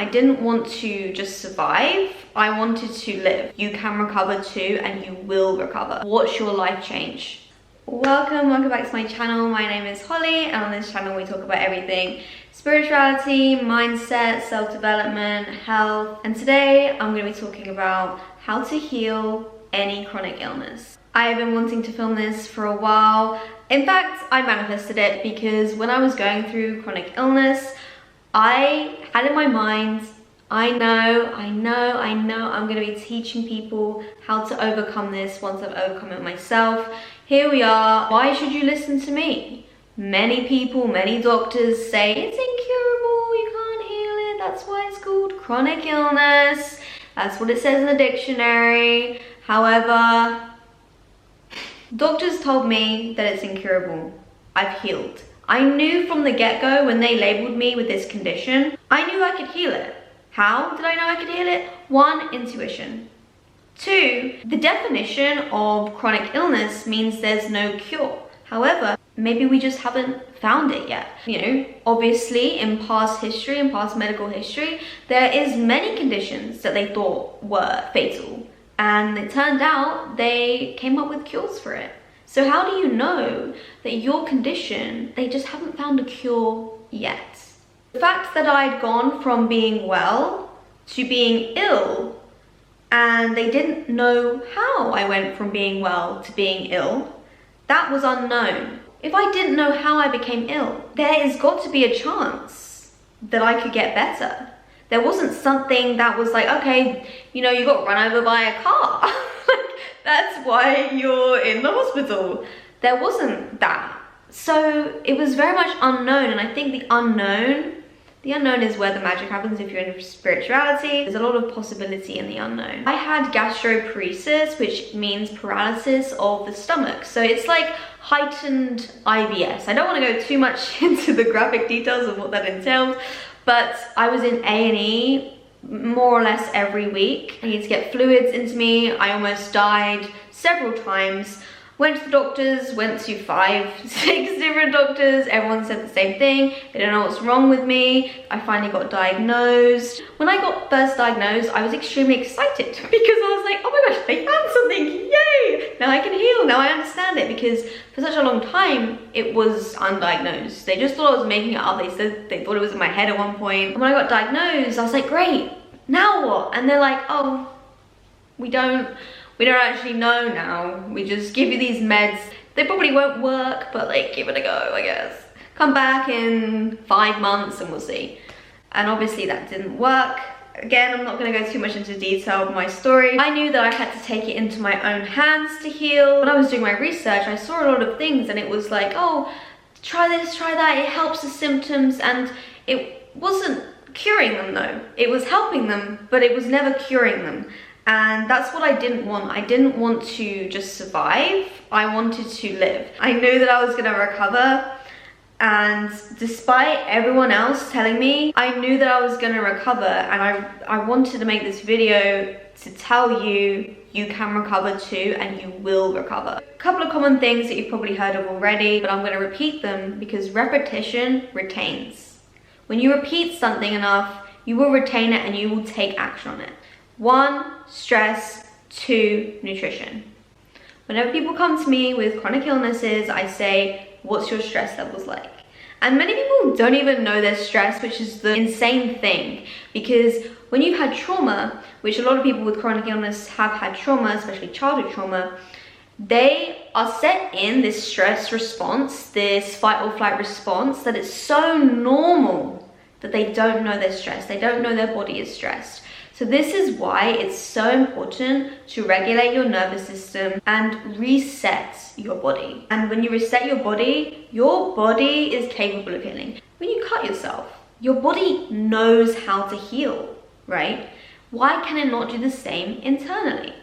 I didn't want to just survive, I wanted to live. You can recover too, and you will recover. What's your life change? Welcome back to my channel. My name is Holly, and on this channel we talk about everything spirituality, mindset, self-development, health, and today I'm going to be talking about how to heal any chronic illness. I've been wanting to film this for a while. In fact, I manifested it because when I was going through chronic illness, I had in my mind, I know I'm going to be teaching people how to overcome this once I've overcome it myself. Here we are. Why should you listen to me? Many people, many doctors say it's incurable, you can't heal it, that's why it's called chronic illness. That's what it says in the dictionary. However, doctors told me that it's incurable. I've healed. I knew from the get-go when they labeled me with this condition, I knew I could heal it. How did I know I could heal it? 1, intuition. 2, the definition of chronic illness means there's no cure. However, maybe we just haven't found it yet. You know, obviously in past history, in past medical history, there is many conditions that they thought were fatal. And it turned out they came up with cures for it. So how do you know that your condition, they just haven't found a cure yet? The fact that I'd gone from being well to being ill, and they didn't know how I went from being well to being ill, that was unknown. If I didn't know how I became ill, there has got to be a chance that I could get better. There wasn't something that was like, okay, you know, you got run over by a car. That's why you're in the hospital. There wasn't that. So it was very much unknown, and I think the unknown is where the magic happens if you're in spirituality. There's a lot of possibility in the unknown. I had gastroparesis, which means paralysis of the stomach. So it's like heightened IBS. I don't want to go too much into the graphic details of what that entails, but I was in A&E more or less every week. I needed to get fluids into me. I almost died several times. Went to the doctors, went to 5, 6 different doctors. Everyone said the same thing. They don't know what's wrong with me. I finally got diagnosed. When I got first diagnosed, I was extremely excited because I was like, oh my gosh, they found something, yay! Now I can heal, now I understand it, because for such a long time, it was undiagnosed. They just thought I was making it up. They said they thought it was in my head at one point. And when I got diagnosed, I was like, great, now what? And they're like, oh, we don't actually know now. We just give you these meds. They probably won't work, but like, give it a go, I guess. Come back in 5 months and we'll see. And obviously that didn't work. Again, I'm not gonna go too much into detail of my story. I knew that I had to take it into my own hands to heal. When I was doing my research, I saw a lot of things and it was like, oh, try this, try that. It helps the symptoms, and it wasn't curing them though. It was helping them, but it was never curing them. And that's what I didn't want. I didn't want to just survive. I wanted to live. I knew that I was gonna recover. And despite everyone else telling me, I knew that I was gonna recover. And I wanted to make this video to tell you, you can recover too, and you will recover. A couple of common things that you've probably heard of already, but I'm gonna repeat them because repetition retains. When you repeat something enough, you will retain it and you will take action on it. 1, stress. 2, nutrition. Whenever people come to me with chronic illnesses, I say, what's your stress levels like? And many people don't even know their stress, which is the insane thing. Because when you've had trauma, which a lot of people with chronic illness have had trauma, especially childhood trauma, they are set in this stress response, this fight or flight response, that it's so normal that they don't know they're stressed. They don't know their body is stressed. So this is why it's so important to regulate your nervous system and reset your body. And when you reset your body is capable of healing. When you cut yourself, your body knows how to heal, right? Why can it not do the same internally?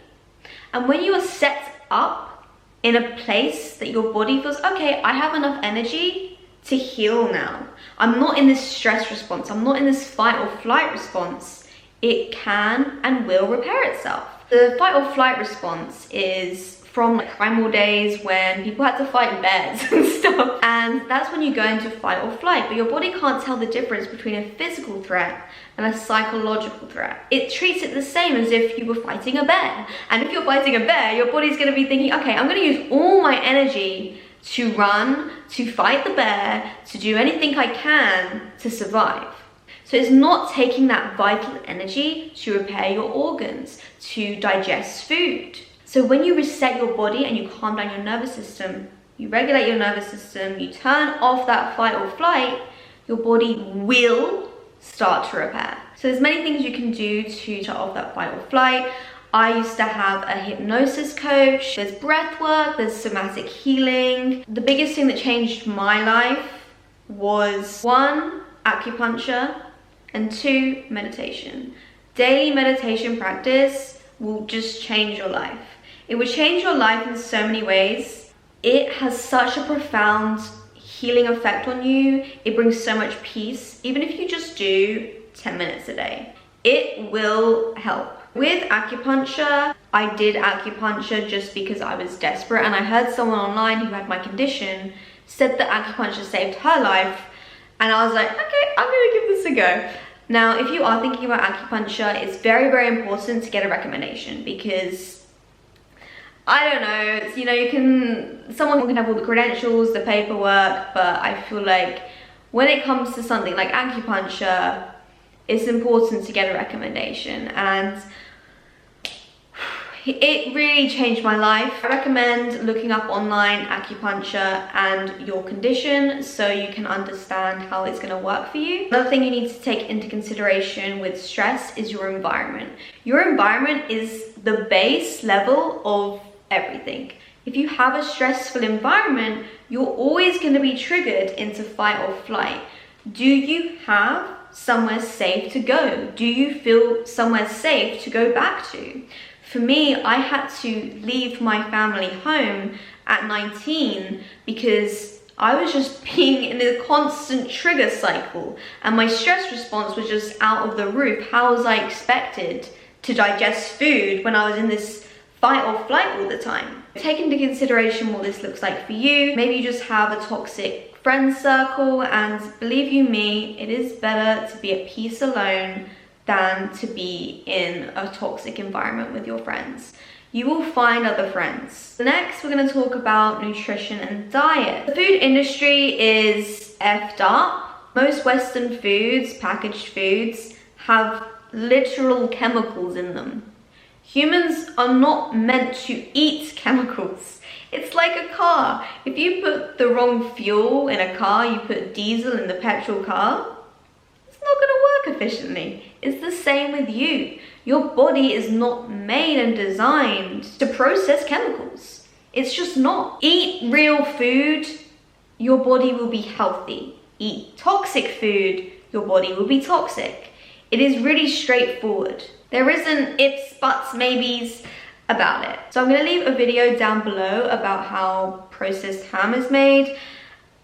And when you are set up in a place that your body feels, okay, I have enough energy to heal now. I'm not in this stress response. I'm not in this fight or flight response. It can and will repair itself. The fight or flight response is from like primal days when people had to fight bears and stuff. And that's when you go into fight or flight, but your body can't tell the difference between a physical threat and a psychological threat. It treats it the same as if you were fighting a bear. And if you're fighting a bear, your body's gonna be thinking, okay, I'm gonna use all my energy to run, to fight the bear, to do anything I can to survive. So it's not taking that vital energy to repair your organs, to digest food. So when you reset your body and you calm down your nervous system, you regulate your nervous system, you turn off that fight or flight, your body will start to repair. So there's many things you can do to shut off that fight or flight. I used to have a hypnosis coach, there's breath work, there's somatic healing. The biggest thing that changed my life was 1, acupuncture, and 2, meditation. Daily meditation practice will just change your life. It will change your life in so many ways. It has such a profound healing effect on you. It brings so much peace. Even if you just do 10 minutes a day, it will help. With acupuncture, I did acupuncture just because I was desperate, and I heard someone online who had my condition said that acupuncture saved her life, and I was like, okay, I'm gonna give this a go. Now, if you are thinking about acupuncture, it's very, very important to get a recommendation, because I don't know, you know, someone can have all the credentials, the paperwork, but I feel like when it comes to something like acupuncture, it's important to get a recommendation, and it really changed my life. I recommend looking up online acupuncture and your condition so you can understand how it's going to work for you. Another thing you need to take into consideration with stress is your environment. Your environment is the base level of everything. If you have a stressful environment, you're always going to be triggered into fight or flight. Do you have somewhere safe to go? Do you feel somewhere safe to go back to? For me, I had to leave my family home at 19 because I was just being in a constant trigger cycle, and my stress response was just out of the roof. How was I expected to digest food when I was in this fight or flight all the time? Take into consideration what this looks like for you. Maybe you just have a toxic friend circle, and believe you me, it is better to be at peace alone than to be in a toxic environment with your friends. You will find other friends. Next, we're gonna talk about nutrition and diet. The food industry is effed up. Most Western foods, packaged foods, have literal chemicals in them. Humans are not meant to eat chemicals. It's like a car. If you put the wrong fuel in a car, you put diesel in the petrol car, it's not gonna work efficiently. It's the same with you. Your body is not made and designed to process chemicals. It's just not. Eat real food, your body will be healthy. Eat toxic food, your body will be toxic. It is really straightforward. There isn't ifs, buts, maybes about it. So I'm gonna leave a video down below about how processed ham is made.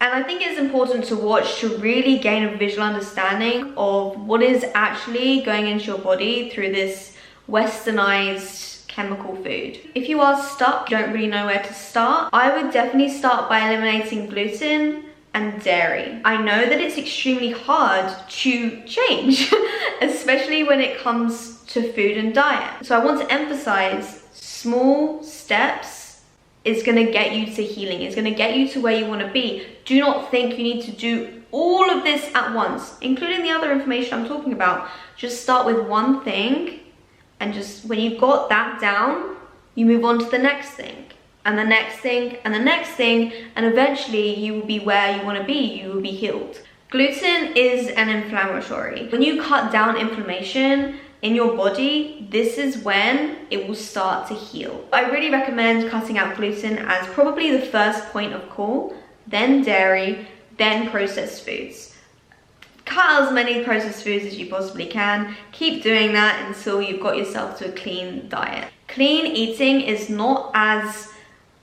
And I think it's important to watch to really gain a visual understanding of what is actually going into your body through this westernized chemical food. If you are stuck, you don't really know where to start, I would definitely start by eliminating gluten and dairy. I know that it's extremely hard to change, especially when it comes to food and diet. So I want to emphasize small steps is gonna get you to healing. It's gonna get you to where you wanna be. Do not think you need to do all of this at once, including the other information I'm talking about. Just start with one thing, and just when you've got that down, you move on to the next thing, and the next thing, and the next thing, and eventually you will be where you wanna be. You will be healed. Gluten is an inflammatory. When you cut down inflammation in your body, this is when it will start to heal. I really recommend cutting out gluten as probably the first point of call, then dairy, then processed foods. Cut out as many processed foods as you possibly can. Keep doing that until you've got yourself to a clean diet. Clean eating is not as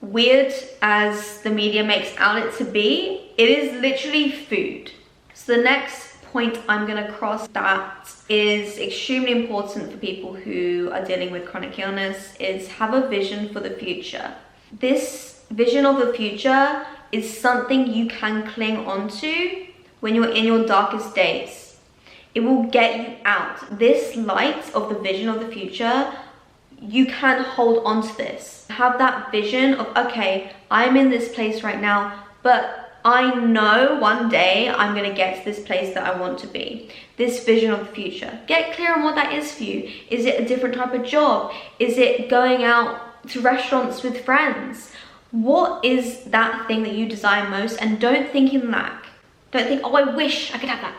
weird as the media makes out it to be. It is literally food. So the next point I'm gonna cross that is extremely important for people who are dealing with chronic illness is have a vision for the future. This vision of the future is something you can cling onto when you're in your darkest days. It will get you out. This light of the vision of the future, you can hold on to this. Have that vision of, okay, I'm in this place right now, but I know one day I'm gonna get to this place that I want to be. This vision of the future. Get clear on what that is for you. Is it a different type of job? Is it going out to restaurants with friends? What is that thing that you desire most? And don't think in lack. Don't think, oh, I wish I could have that.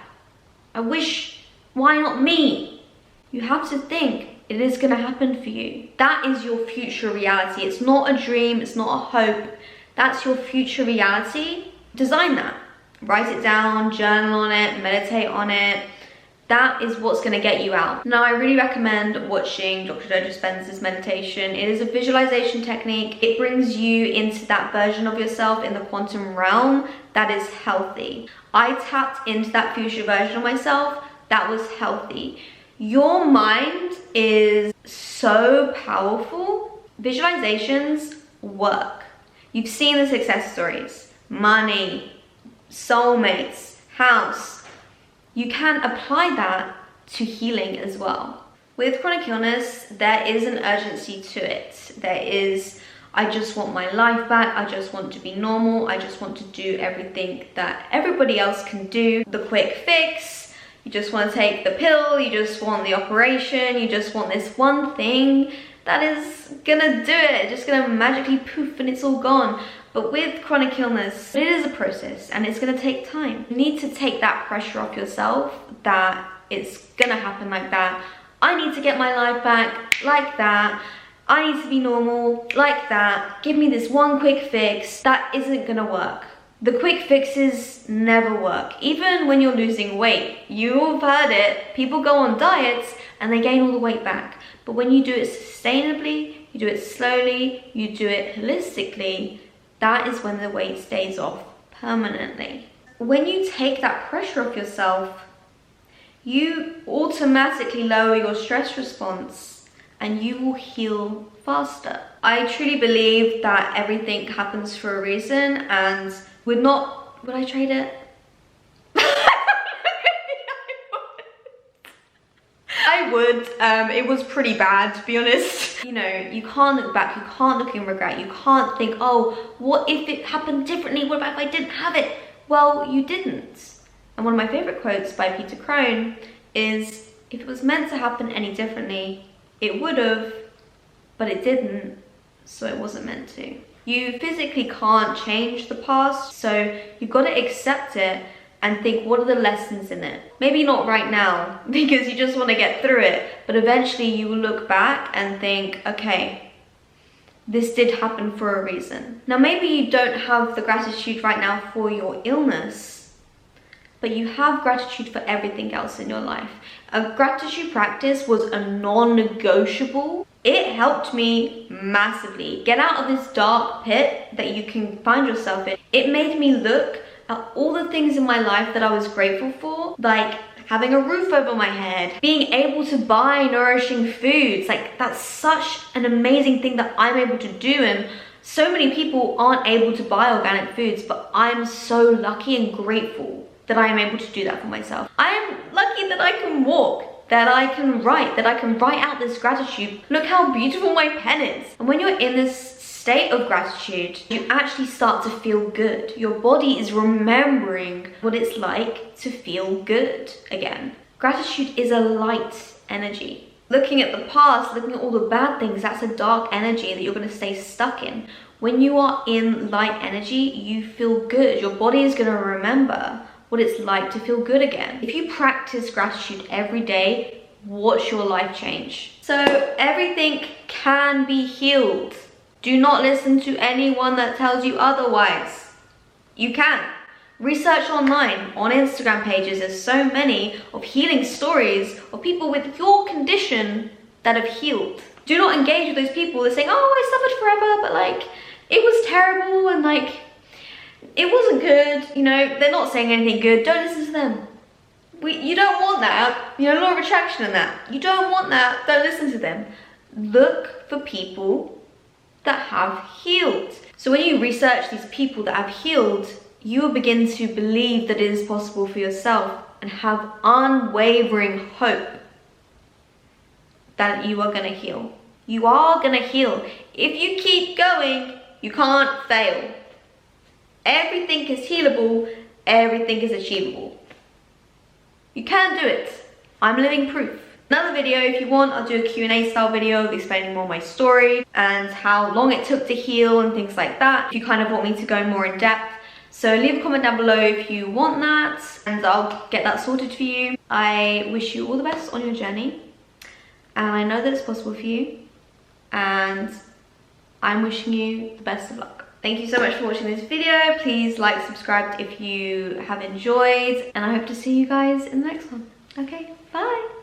I wish, why not me? You have to think it is gonna happen for you. That is your future reality. It's not a dream, it's not a hope. That's your future reality. Design that. Write it down, journal on it, meditate on it. That is what's going to get you out. Now, I really recommend watching Dr. Joe Dispenza's meditation. It is a visualization technique. It brings you into that version of yourself in the quantum realm that is healthy. I tapped into that future version of myself that was healthy. Your mind is so powerful. Visualizations work. You've seen the success stories. Money, soulmates, house. You can apply that to healing as well. With chronic illness, there is an urgency to it. There is, I just want my life back. I just want to be normal. I just want to do everything that everybody else can do. The quick fix. You just want to take the pill. You just want the operation. You just want this one thing that is gonna do it. Just gonna magically poof and it's all gone. But with chronic illness, it is a process and it's gonna take time. You need to take that pressure off yourself that it's gonna happen like that. I need to get my life back like that. I need to be normal like that. Give me this one quick fix. That isn't gonna work. The quick fixes never work. Even when you're losing weight, you've heard it. People go on diets and they gain all the weight back. But when you do it sustainably, you do it slowly, you do it holistically, that is when the weight stays off permanently. When you take that pressure off yourself, you automatically lower your stress response and you will heal faster. I truly believe that everything happens for a reason, and would I trade it? I would. It was pretty bad, to be honest. You know, you can't look back, you can't look in regret, you can't think, oh, what if it happened differently? What about if I didn't have it? Well, you didn't. And one of my favorite quotes by Peter Crone is, if it was meant to happen any differently, it would have, but it didn't, so it wasn't meant to. You physically can't change the past, so you've got to accept it and think, what are the lessons in it? Maybe not right now, because you just want to get through it, but eventually you will look back and think, okay, this did happen for a reason. Now, maybe you don't have the gratitude right now for your illness, but you have gratitude for everything else in your life. A gratitude practice was a non-negotiable. It helped me massively get out of this dark pit that you can find yourself in. It made me look at all the things in my life that I was grateful for, like having a roof over my head, being able to buy nourishing foods. Like, that's such an amazing thing that I'm able to do, and so many people aren't able to buy organic foods, but I'm so lucky and grateful that I am able to do that for myself. I am lucky that I can walk, that I can write out this gratitude. Look how beautiful my pen is. And when you're in this state of gratitude, you actually start to feel good. Your body is remembering what it's like to feel good again. Gratitude is a light energy. Looking at the past, looking at all the bad things, that's a dark energy that you're going to stay stuck in. When you are in light energy, you feel good. Your body is going to remember what it's like to feel good again. If you practice gratitude every day, watch your life change. So everything can be healed. Do not listen to anyone that tells you otherwise. You can. Research online, on Instagram pages, there's so many of healing stories of people with your condition that have healed. Do not engage with those people that are saying, oh, I suffered forever, but like, it was terrible and like, it wasn't good. You know, they're not saying anything good. Don't listen to them. You don't want that. You know, law of attraction and that. You don't want that. Don't listen to them. Look for people that have healed. So when you research these people that have healed, you will begin to believe that it is possible for yourself and have unwavering hope that you are going to heal. You are going to heal. If you keep going, you can't fail. Everything is healable. Everything is achievable. You can do it. I'm living proof. Another video, if you want, I'll do a Q&A style video explaining more my story and how long it took to heal and things like that. If you kind of want me to go more in depth. So leave a comment down below if you want that and I'll get that sorted for you. I wish you all the best on your journey. And I know that it's possible for you. And I'm wishing you the best of luck. Thank you so much for watching this video. Please like, subscribe if you have enjoyed. And I hope to see you guys in the next one. Okay, bye.